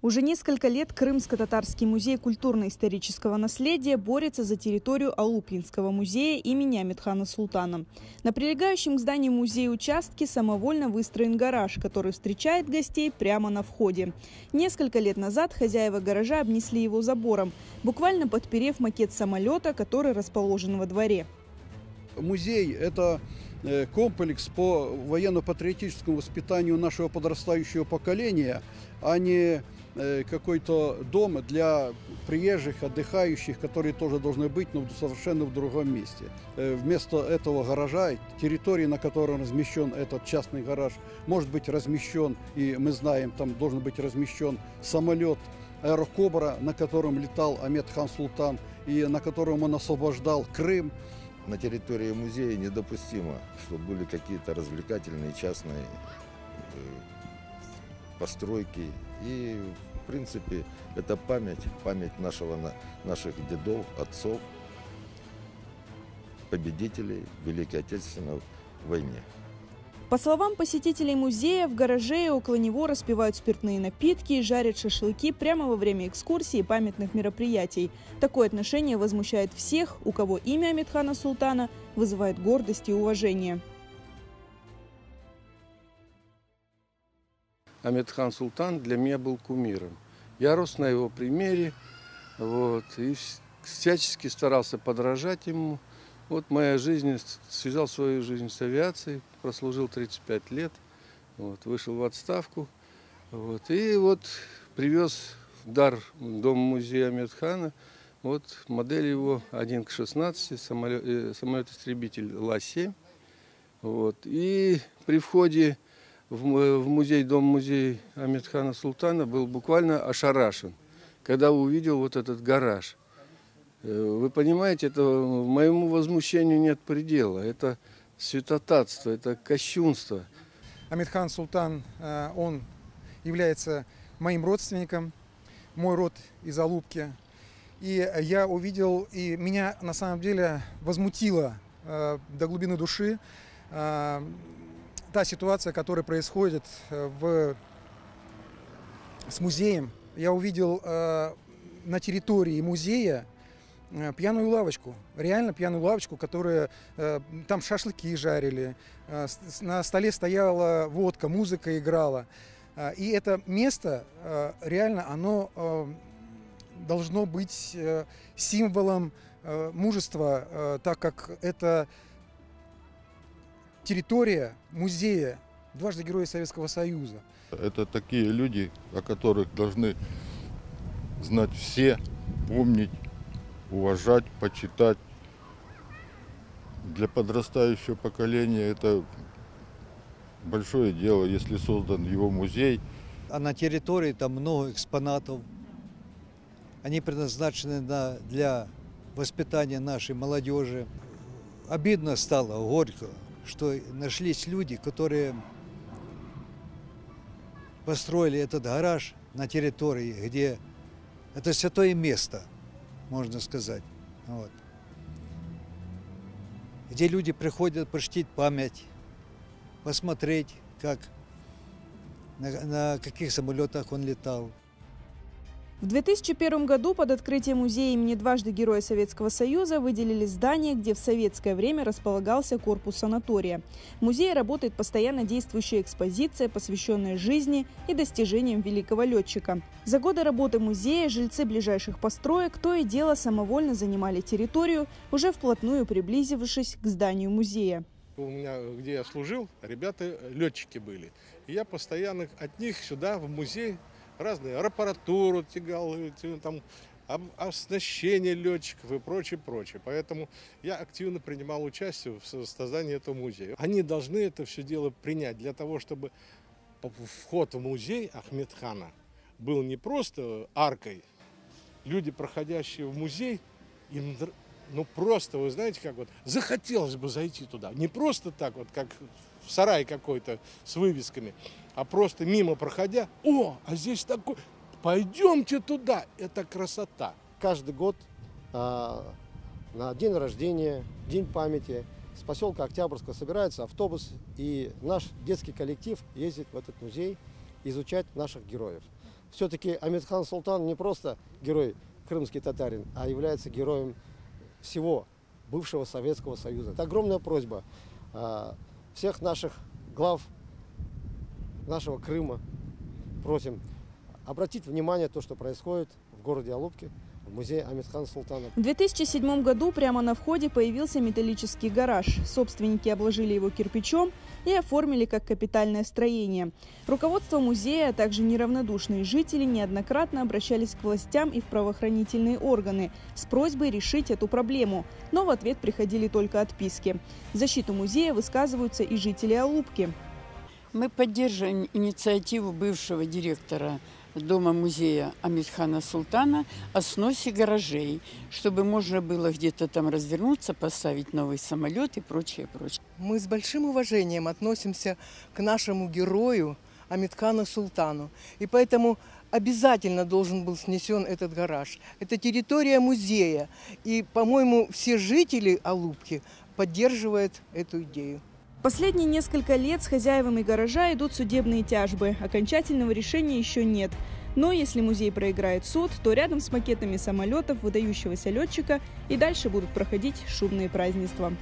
Уже несколько лет Крымско-Татарский музей культурно-исторического наследия борется за территорию Алупьинского музея имени Амедхана Султана. На прилегающем к зданию музея участке самовольно выстроен гараж, который встречает гостей прямо на входе. Несколько лет назад хозяева гаража обнесли его забором, буквально подперев макет самолета, который расположен во дворе. Музей – это комплекс по военно-патриотическому воспитанию нашего подрастающего поколения, а не какой-то дом для приезжих, отдыхающих, которые тоже должны быть, но совершенно в другом месте. Вместо этого гаража, территории, на которой размещен этот частный гараж, может быть размещен, и мы знаем, там должен быть размещен самолет «Аэрокобра», на котором летал Амедхан Султан и на котором он освобождал Крым. На территории музея недопустимо, чтобы были какие-то развлекательные частные постройки. И, в принципе, это память наших дедов, отцов, победителей в Великой Отечественной войне. По словам посетителей музея, в гараже и около него распивают спиртные напитки и жарят шашлыки прямо во время экскурсий и памятных мероприятий. Такое отношение возмущает всех, у кого имя Амедхана Султана вызывает гордость и уважение. Амедхан Султан для меня был кумиром. Я рос на его примере, и всячески старался подражать ему. Моя жизнь, связал свою жизнь с авиацией, прослужил 35 лет, вышел в отставку. И привез в дар Дом-музея Амедхана модель его 1К-16, самолет-истребитель Ла-7. И при входе в музей, Дом-музей Амедхана Султана был буквально ошарашен, когда увидел этот гараж. Вы понимаете, моему возмущению нет предела. Это святотатство, это кощунство. Амедхан Султан, он является моим родственником, мой род из Алупки. И я увидел, и меня на самом деле возмутило до глубины души та ситуация, которая происходит с музеем. Я увидел на территории музея пьяную лавочку, реально пьяную лавочку, которая там шашлыки жарили, на столе стояла водка, музыка играла. И это место реально, оно должно быть символом мужества, так как это территория музея дважды Героя Советского Союза. Это такие люди, о которых должны знать все, помнить, уважать, почитать. Для подрастающего поколения это большое дело, если создан его музей. А на территории там много экспонатов. Они предназначены для воспитания нашей молодежи. Обидно стало, горько, что нашлись люди, которые построили этот гараж на территории, где это святое место, можно сказать. Где люди приходят почтить память, посмотреть, на каких самолетах он летал. В 2001 году под открытие музея имени дважды Героя Советского Союза выделили здание, где в советское время располагался корпус санатория. В музее работает постоянно действующая экспозиция, посвященная жизни и достижениям великого летчика. За годы работы музея жильцы ближайших построек то и дело самовольно занимали территорию, уже вплотную приблизившись к зданию музея. У меня, где я служил, ребята летчики были. И я постоянно от них сюда, в музей, разные аппаратуру тягал, там, оснащение летчиков и прочее. Поэтому я активно принимал участие в создании этого музея. Они должны это все дело принять для того, чтобы вход в музей Амедхана был не просто аркой. Люди, проходящие в музей, им просто, вы знаете, как захотелось бы зайти туда. Не просто так, как в сарай какой-то с вывесками, а просто мимо проходя, а здесь такой, пойдемте туда, это красота. Каждый год на день рождения, день памяти с поселка Октябрьского собирается автобус, и наш детский коллектив ездит в этот музей изучать наших героев. Все-таки Амирхан Султан не просто герой крымский татарин, а является героем всего бывшего Советского Союза. Это огромная просьба всех наших глав нашего Крыма. Просим обратить внимание на то, что происходит в городе Алупки, в музее Амирхан Султана. В 2007 году прямо на входе появился металлический гараж. Собственники обложили его кирпичом и оформили как капитальное строение. Руководство музея, а также неравнодушные жители неоднократно обращались к властям и в правоохранительные органы с просьбой решить эту проблему. Но в ответ приходили только отписки. В защиту музея высказываются и жители Алупки. Мы поддерживаем инициативу бывшего директора дома-музея Амирхана Султана о сносе гаражей, чтобы можно было где-то там развернуться, поставить новый самолет и прочее, прочее. Мы с большим уважением относимся к нашему герою Амирхану Султану. И поэтому обязательно должен был снесен этот гараж. Это территория музея. И, по-моему, все жители Алупки поддерживают эту идею. Последние несколько лет с хозяевами гаража идут судебные тяжбы. Окончательного решения еще нет. Но если музей проиграет суд, то рядом с макетами самолетов выдающегося летчика и дальше будут проходить шумные празднества.